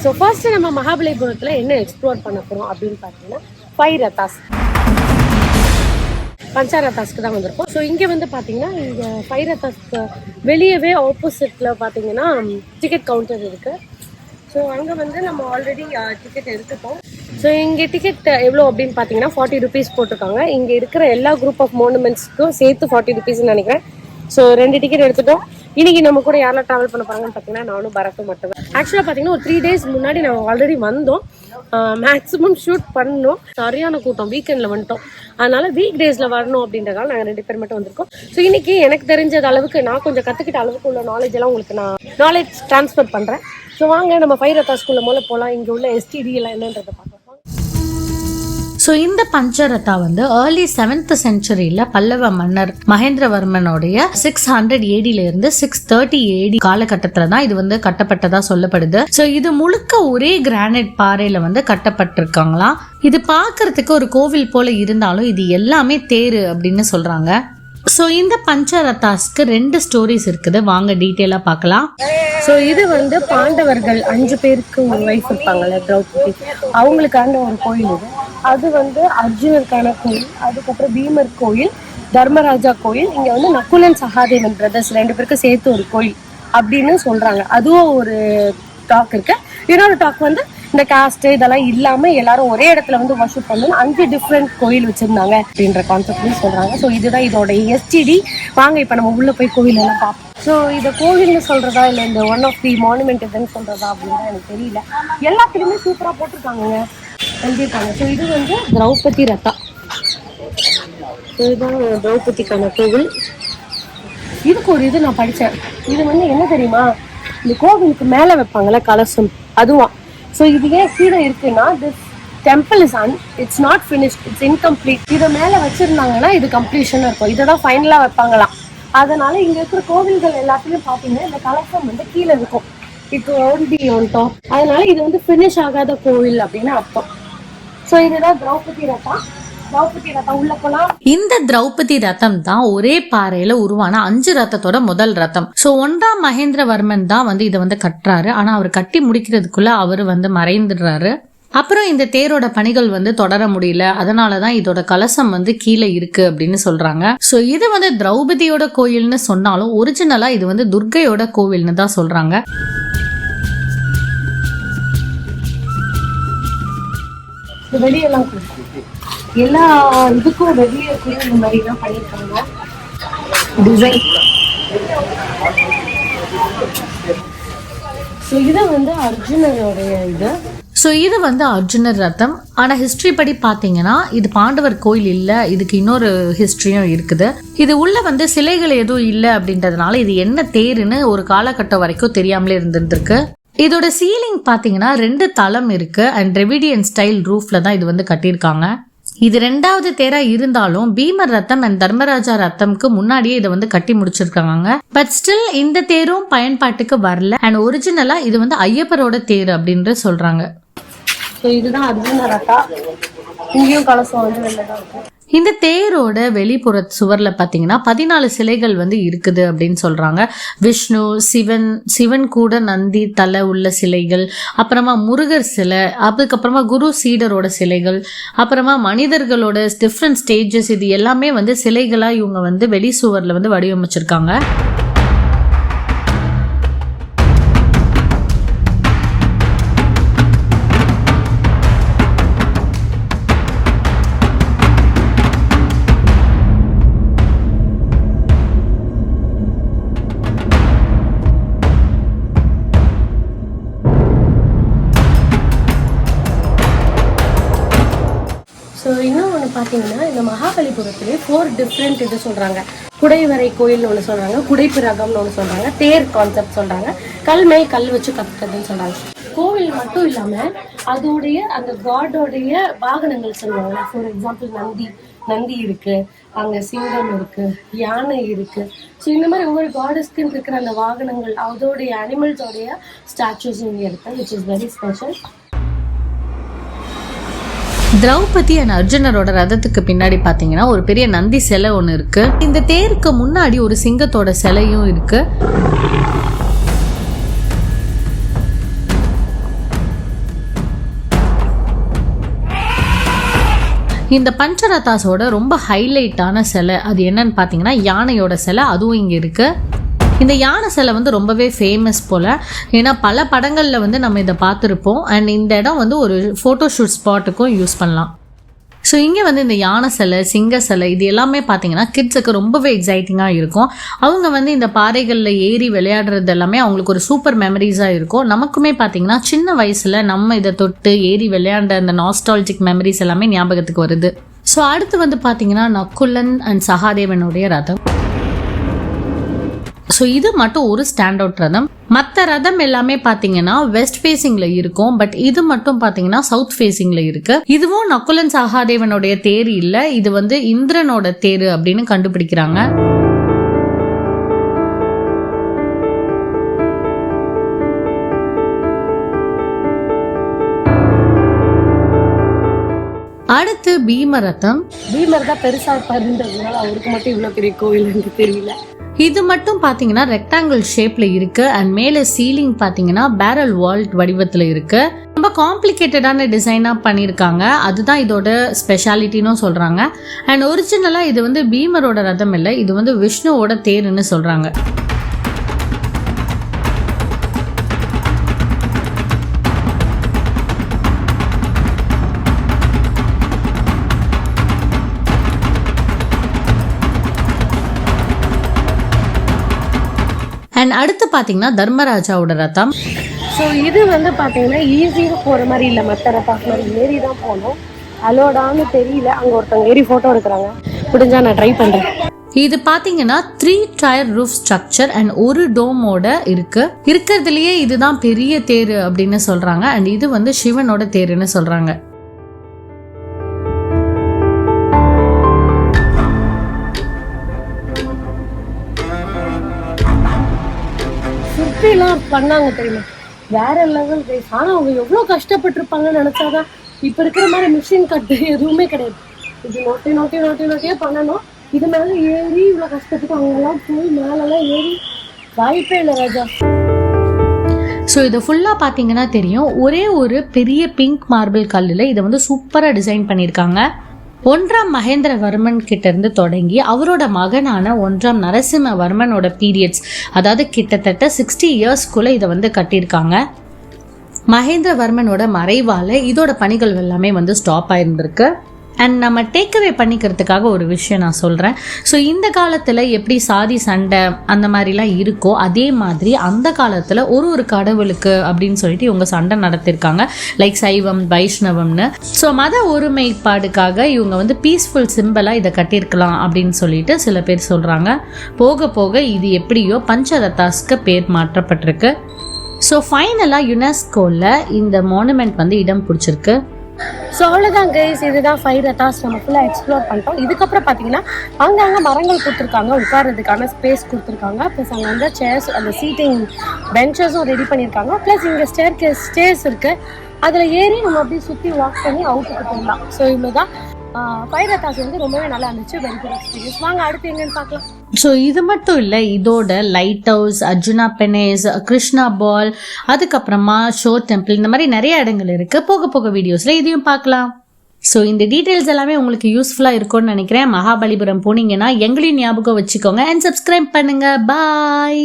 So first நம்ம மகாபலிபுரத்தில் என்ன explore பண்ண போகிறோம் அப்படின்னு பார்த்தீங்கன்னா 5 ரத்தாஸ், பஞ்சாரத்தாஸ்க்கு தான் வந்திருக்கோம். ஸோ இங்கே வந்து பார்த்தீங்கன்னா இங்கே 5 ரத்தாஸ்க்கு வெளியவே ஆப்போசிட்டில் பார்த்தீங்கன்னா டிக்கெட் கவுண்டர் இருக்குது. ஸோ அங்கே வந்து நம்ம ஆல்ரெடி டிக்கெட் எடுத்துட்டோம். ஸோ இங்கே டிக்கெட் எவ்வளோ அப்படின்னு பார்த்தீங்கன்னா 40 ருபீஸ் போட்டிருக்காங்க. இங்கே இருக்கிற எல்லா குரூப் ஆஃப் மோனுமெண்ட்ஸ்க்கும் சேர்த்து 40 ருபீஸ்ன்னு நினைக்கிறேன். ஸோ 2 டிக்கெட் எடுத்துட்டோம். இன்னைக்கு நம்ம கூட யாரெல்லாம் ட்ராவல் பண்ண போறாங்கன்னு பார்த்தீங்கன்னா நானும் பரத்தும் மட்டும். ஆக்சுவலாக பார்த்தீங்கன்னா ஒரு 3 days முன்னாடி நம்ம ஆல்ரெடி வந்தோம். மேக்ஸிமம் ஷூட் பண்ணோம். சரியான கூட்டம், வீக்கெண்டில் வந்துட்டோம். அதனால வீக் டேஸில் வரணும் அப்படின்றதால நாங்கள் 2 பேர் மட்டும் வந்திருக்கோம். ஸோ இன்னைக்கு எனக்கு தெரிஞ்ச அளவுக்கு நான் கொஞ்சம் கற்றுக்கிட்ட அளவுக்கு உள்ள நாலேஜ் எல்லாம் உங்களுக்கு நான் நாலேஜ் ட்ரான்ஸ்ஃபர் பண்ணுறேன். ஸோ வாங்க நம்ம 5 ரத்தாஸ்குள்ள மூலம் போகலாம். இங்கே உள்ள STD எல்லாம் என்னன்றதை பார்க்கலாம். ஸோ இந்த பஞ்சரதா வந்து ஏர்லி 7th centuryல பல்லவ மன்னர் மகேந்திரவர்மனுடைய 600 ADல இருந்து 630 AD காலகட்டத்துல தான் இது வந்து கட்டப்பட்டதா சொல்லப்படுது. ஸோ இது முழுக்க ஒரே கிரானைட் பாறையில வந்து கட்டப்பட்டிருக்காங்களாம். இது பார்க்கறதுக்கு ஒரு கோவில் போல இருந்தாலும் இது எல்லாமே தேரு அப்படின்னு சொல்றாங்க. ஸோ இந்த பஞ்சரதாஸ்க்கு 2 ஸ்டோரிஸ் இருக்குது, வாங்க டீட்டெயிலாக பார்க்கலாம். ஸோ இது வந்து பாண்டவர்கள் 5 பேருக்கு ஒரு வைஃப் இருப்பாங்கல்ல, திரௌபதி, அவங்களுக்கான ஒரு கோயில் இது. அது வந்து அர்ஜுனருக்கான கோயில், அதுக்கப்புறம் பீமர் கோயில், தர்மராஜா கோயில், இங்கே வந்து நக்குலன் சகாதேவன் பிரதர்ஸ் 2 பேருக்கு சேர்த்து ஒரு கோயில் அப்படின்னு சொல்றாங்க. அதுவும் ஒரு டாக் இருக்கு. இன்னொரு டாக் வந்து இந்த காஸ்ட் இதெல்லாம் இல்லாம எல்லாரும் ஒரே இடத்துல வந்து வர்ஷிப் பண்ணணும், 5 டிஃப்ரெண்ட் கோயில் வச்சிருந்தாங்க அப்படின்ற கான்செப்ட்லையும் சொல்றாங்க. ஸோ இதுதான் இதோட STD. வாங்க இப்ப நம்ம உள்ள போய் கோவில் எல்லாம் பார்ப்போம். ஸோ இதை கோவில்னு சொல்றதா இல்லை இந்த ஒன் ஆஃப் தி மானுமெண்ட் இதுன்னு சொல்றதா அப்படின்னு எனக்கு தெரியல. எல்லாத்துலயுமே சூப்பரா போட்டிருக்காங்க, எழுதியிருக்காங்க. ஸோ இது வந்து திரௌபதி ரத்தா. இதுதான் திரௌபதிக்கான கோவில். இதுக்கு ஒரு இது நான் படித்தேன். இது வந்து என்ன தெரியுமா, இந்த கோவிலுக்கு மேலே வைப்பாங்கல்ல கலசம், அதுவும். ஸோ இது ஏன் கீழே இருக்குன்னா, this temple it's not finished, it's incomplete. இதை மேலே வச்சிருந்தாங்கன்னா இது கம்ப்ளீஷன் இருக்கும். இதை தான் ஃபைனலாக வைப்பாங்களாம். அதனால இங்க இருக்கிற கோவில்கள் எல்லாத்துலயும் பாத்தீங்கன்னா இந்த கலசம் வந்து கீழே இருக்கும், it won't be on top. அதனால இது வந்து ஃபினிஷ் ஆகாத கோவில் அப்படின்னு அர்த்தம். ஸோ இதுதான் திரௌபதி ரதா. திரௌபதி ரதம் உள்ள போலாம். இந்த திரௌபதி ரதம் தான் ஒரே பாறையில உருவான 5 ரத்தத்தோட முதல் ரதம். சோ 1ஆம் மகேந்திரவர்மன் தான் வந்து இதை வந்து கட்டுறாரு. ஆனா அவர் கட்டி முடிக்கிறதுக்குள்ள அவரு வந்து மறைந்துடுறாரு. அப்புறம் இந்த தேரோட பணிகள் வந்து தொடர முடியல, அதனாலதான் இதோட கலசம் வந்து கீழே இருக்கு அப்படின்னு சொல்றாங்க. சோ இது வந்து திரௌபதியோட கோயில்னு சொன்னாலும் ஒரிஜினலா இது வந்து துர்கையோட கோவில்னு தான் சொல்றாங்க. வெளியெல்லாம் எல்லா இதுக்கும் வெளியே கூட இந்த மாதிரி தான் பண்ணியிருக்காங்க டிசைன். ஸோ இது வந்து அர்ஜுனருடைய இது. ஸோ இது வந்து அர்ஜுனர் ரதம். ஆனால் ஹிஸ்ட்ரி படி பார்த்தீங்கன்னா இது பாண்டவர் கோயில் இல்லை, இதுக்கு இன்னொரு ஹிஸ்ட்ரியும் இருக்குது. இது உள்ள வந்து சிலைகள் எதுவும் இல்லை அப்படின்றதுனால இது என்ன தேருன்னு ஒரு காலகட்டம் வரைக்கும் தெரியாமலே இருந்திருக்கு. இதோட சீலிங் பார்த்தீங்கன்னா 2 தளம் இருக்கு அண்ட் டிராவிடியன் ஸ்டைல் ரூஃப்ல தான் இது வந்து கட்டியிருக்காங்க. இது 2வது தேரா இருந்தாலும் பீமர் ரத்தம் அண்ட் தர்மராஜா ரத்தம்க்கு முன்னாடியே இதை வந்து கட்டி முடிச்சிருக்காங்க. பட் ஸ்டில் இந்த தேரும் பயன்பாட்டுக்கு வரல அண்ட் ஒரிஜினலா இது வந்து ஐயப்பரோட தேர் அப்படின்னு சொல்றாங்க. இதுதான் அர்ஜுன ரதா. இங்கேயும் கலசம் வந்து வெளிலதான் இருக்கு. இந்த தேரோட வெளிப்புற சுவர்ல பாத்தீங்கன்னா 14 சிலைகள் வந்து இருக்குது அப்படின்னு சொல்றாங்க. விஷ்ணு, சிவன் கூட நந்தி தலை உள்ள சிலைகள், அப்புறமா முருகர் சிலை, அதுக்கப்புறமா குரு சீடரோட சிலைகள், அப்புறமா மனிதர்களோட டிஃப்ரெண்ட் ஸ்டேஜஸ், இது எல்லாமே வந்து சிலைகளா இவங்க வந்து வெளி சுவர்ல வந்து வடிவமைச்சிருக்காங்க. ஸோ இன்னும் ஒன்று பார்த்தீங்கன்னா இந்த மகாபலிபுரத்துலேயே 4 டிஃப்ரெண்ட் இது சொல்கிறாங்க. குடைவரை கோயில்னு ஒன்று சொல்கிறாங்க, குடைப்பிரகம்னு ஒன்று சொல்கிறாங்க, தேர் கான்செப்ட் சொல்கிறாங்க, கல் வச்சு கற்றுக்கிறதுன்னு சொல்கிறாங்க. கோவில் மட்டும் இல்லாமல் அதோடைய அந்த காடோடைய வாகனங்கள் சொல்லுவாங்க. ஃபார் எக்ஸாம்பிள் நந்தி இருக்கு, அங்கே சிங்கம் இருக்கு, யானை இருக்கு. ஸோ இந்த மாதிரி ஒவ்வொரு காடஸ்க்குன்னு இருக்கிற அந்த வாகனங்கள், அதோடைய அனிமல்ஸோடைய ஸ்டாச்சுஸ் இங்கே இருக்கு, which is very special. Draupadi and அர்ஜுனரோட ரதத்துக்கு பின்னாடி பாத்தீங்கன்னா ஒரு பெரிய நந்தி சிலை ஒண்ணு இருக்கு. இந்த தேருக்கு முன்னாடி ஒரு சிங்கத்தோட சிலையும் இருக்கு. இந்த பஞ்சரதாஸோட ரொம்ப ஹைலைட்டான சிலை அது என்னன்னு பார்த்தீங்கன்னா யானையோட சிலை, அதுவும் இங்கே இருக்குது. இந்த யானை சிலை வந்து ரொம்பவே ஃபேமஸ் போல், ஏன்னா பல படங்களில் வந்து நம்ம இதை பார்த்துருப்போம். அண்ட் இந்த இடம் வந்து ஒரு ஃபோட்டோஷூட் ஸ்பாட்டுக்கும் யூஸ் பண்ணலாம். ஸோ இங்கே வந்து இந்த யானை சிலை, சிங்க சிலை இது எல்லாமே பார்த்தீங்கன்னா கிட்ஸுக்கு ரொம்பவே எக்ஸைட்டிங்காக இருக்கும். அவங்க வந்து இந்த பாறைகளில் ஏறி விளையாடுறது எல்லாமே அவங்களுக்கு ஒரு சூப்பர் மெமரிஸாக இருக்கும். நமக்குமே பார்த்தீங்கன்னா சின்ன வயசில் நம்ம இதை தொட்டு ஏறி விளையாண்ட அந்த நாஸ்டாலஜிக் மெமரிஸ் எல்லாமே ஞாபகத்துக்கு வருது. ஸோ அடுத்து வந்து பார்த்தீங்கன்னா நக்குலன் அண்ட் சகாதேவனுடைய ரதம். ஸோ இது மட்டும் ஒரு ஸ்டாண்ட் அவுட் ரதம். மற்ற ரதம் எல்லாமே பார்த்தீங்கன்னா வெஸ்ட் ஃபேஸிங்ல இருக்கும், பட் இது மட்டும் பார்த்தீங்கன்னா சவுத் ஃபேஸிங்ல இருக்கு. இதுவும் நக்குலன் சகாதேவனுடைய தேர் இல்லை, இது வந்து இந்திரனோட தேர் அப்படின்னு கண்டுபிடிக்கிறாங்க. அடுத்து பீம ரதம். பீமர் தான் பெருசா இருப்பாருன்றதுனால அவருக்கு மட்டும் இவ்வளவு பெரிய கோயில் தெரியல. இது மட்டும் பார்த்தீங்கன்னா ரெக்டாங்கிள் ஷேப்ல இருக்கு. அண்ட் மேலே சீலிங் பார்த்தீங்கன்னா பேரல் வால்ட் வடிவத்தில் இருக்கு. ரொம்ப காம்ப்ளிகேட்டடான டிசைனாக பண்ணியிருக்காங்க, அதுதான் இதோட ஸ்பெஷாலிட்டின்னு சொல்றாங்க. அண்ட் ஒரிஜினலாக இது வந்து பீமரோட ரதம் இல்லை, இது வந்து விஷ்ணுவோட தேர்ன்னு சொல்றாங்க. அண்ட் அடுத்து பார்த்தீங்கன்னா தர்மராஜாவோட ரதம். ஸோ இது வந்து பார்த்தீங்கன்னா ஈஸியாக போகிற மாதிரி இல்லை, மற்ற ரத்தாஸ் மாதிரி ஏறி தான் போகணும். அலோடான்னு தெரியல, அங்கே ஒருத்தவங்க ஏறி ஃபோட்டோ எடுக்கிறாங்க, முடிஞ்சா நான் ட்ரை பண்ணுறேன். இது பார்த்தீங்கன்னா 3 டயர் ரூஃப் ஸ்ட்ரக்சர் அண்ட் ஒரு டோமோட இருக்கிறதுலயே இதுதான் பெரிய தேர் அப்படின்னு சொல்றாங்க. அண்ட் இது வந்து சிவனோட தேர்ன்னு சொல்றாங்க. சுற்றிலாம் பண்ணாங்க தெரியுமா, வேற லெவல் கைஸ். ஆனால் அவங்க எவ்வளோ கஷ்டப்பட்டிருப்பாங்கன்னு நினச்சாதான். இப்போ இருக்கிற மாதிரி மிஷின் கட்டு எதுவுமே கிடையாது. இது நோட்டியே பண்ணணும். இது மேலே ஏறி இவ்வளோ கஷ்டப்பட்டு அவங்கெல்லாம் போய் மேலெல்லாம் ஏறி வாய்ப்பே இல்லை ராஜா. ஸோ இதை ஃபுல்லாக பார்த்தீங்கன்னா தெரியும், ஒரே ஒரு பெரிய பிங்க் மார்பிள் கல்லில் இதை வந்து சூப்பராக டிசைன் பண்ணியிருக்காங்க. 1ஆம் மகேந்திரவர்மன் கிட்ட இருந்து தொடங்கி அவரோட மகனான 1ஆம் நரசிம்மவர்மனோட பீரியட்ஸ், அதாவது கிட்டத்தட்ட 60 இயர்ஸ்க்குள்ள இதை வந்து கட்டியிருக்காங்க. மகேந்திரவர்மனோட மறைவால இதோட பணிகள் எல்லாமே வந்து ஸ்டாப் ஆயிருந்திருக்கு. அண்ட் நம்ம டேக்அவே பண்ணிக்கிறதுக்காக ஒரு விஷயம் நான் சொல்கிறேன். ஸோ இந்த காலத்தில் எப்படி சாதி சண்டை அந்த மாதிரிலாம் இருக்கோ, அதே மாதிரி அந்த காலத்தில் ஒரு கடவுளுக்கு அப்படின்னு சொல்லிட்டு இவங்க சண்டை நடத்திருக்காங்க. லைக் சைவம், வைஷ்ணவம்னு. ஸோ மத ஒருமைப்பாடுக்காக இவங்க வந்து பீஸ்ஃபுல் சிம்பிளாக இதை கட்டியிருக்கலாம் அப்படின்னு சொல்லிட்டு சில பேர் சொல்கிறாங்க. போக போக இது எப்படியோ பஞ்சரதாஸ்க்கு பேர் மாற்றப்பட்டிருக்கு. ஸோ ஃபைனலாக யுனெஸ்கோவில் இந்த மானுமெண்ட் வந்து இடம் பிடிச்சிருக்கு. ஸோ அவ்வளோதான் கைஸ், இதுதான் 5 ரத்தாஸ் நம்ம ஃபுல்லாக எக்ஸ்ப்ளோர் பண்ணிட்டோம். இதுக்கப்புறம் பார்த்தீங்கன்னா அங்கங்கே மரங்கள் கொடுத்துருக்காங்க, உட்கார்றதுக்கான ஸ்பேஸ் கொடுத்துருக்காங்க. ப்ளஸ் அங்கே வந்து சேர்ஸ், அந்த சீட்டிங் பெஞ்சஸும் ரெடி பண்ணியிருக்காங்க. ப்ளஸ் இங்கே ஸ்டேர்ஸ் இருக்குது, அதில் ஏறி நம்ம அப்படியே சுற்றி வாக் பண்ணி அவுட்டுக்கு போகலாம். ஸோ இவ்வளோதான். 5 ரத்தாஸ் வந்து ரொம்பவே நல்லா இருந்துச்சு, வெரி குட் எக்ஸ்பீரியன்ஸ். வாங்க அடுத்து எங்கன்னு பார்க்கலாம். ஸோ இது மட்டும் இல்லை, இதோட லைட் ஹவுஸ், அர்ஜுனா பெனேஸ், கிருஷ்ணா பால், அதுக்கப்புறமா ஷோ டெம்பிள், இந்த மாதிரி நிறைய இடங்கள் இருக்குது. போக போக வீடியோஸில் இதையும் பார்க்கலாம். ஸோ இந்த டீட்டெயில்ஸ் எல்லாமே உங்களுக்கு யூஸ்ஃபுல்லாக இருக்கும்னு நினைக்கிறேன். மகாபலிபுரம் போனீங்கன்னா எங்களையும் ஞாபகம் வச்சுக்கோங்க. அண்ட் சப்ஸ்கிரைப் பண்ணுங்கள். பாய்.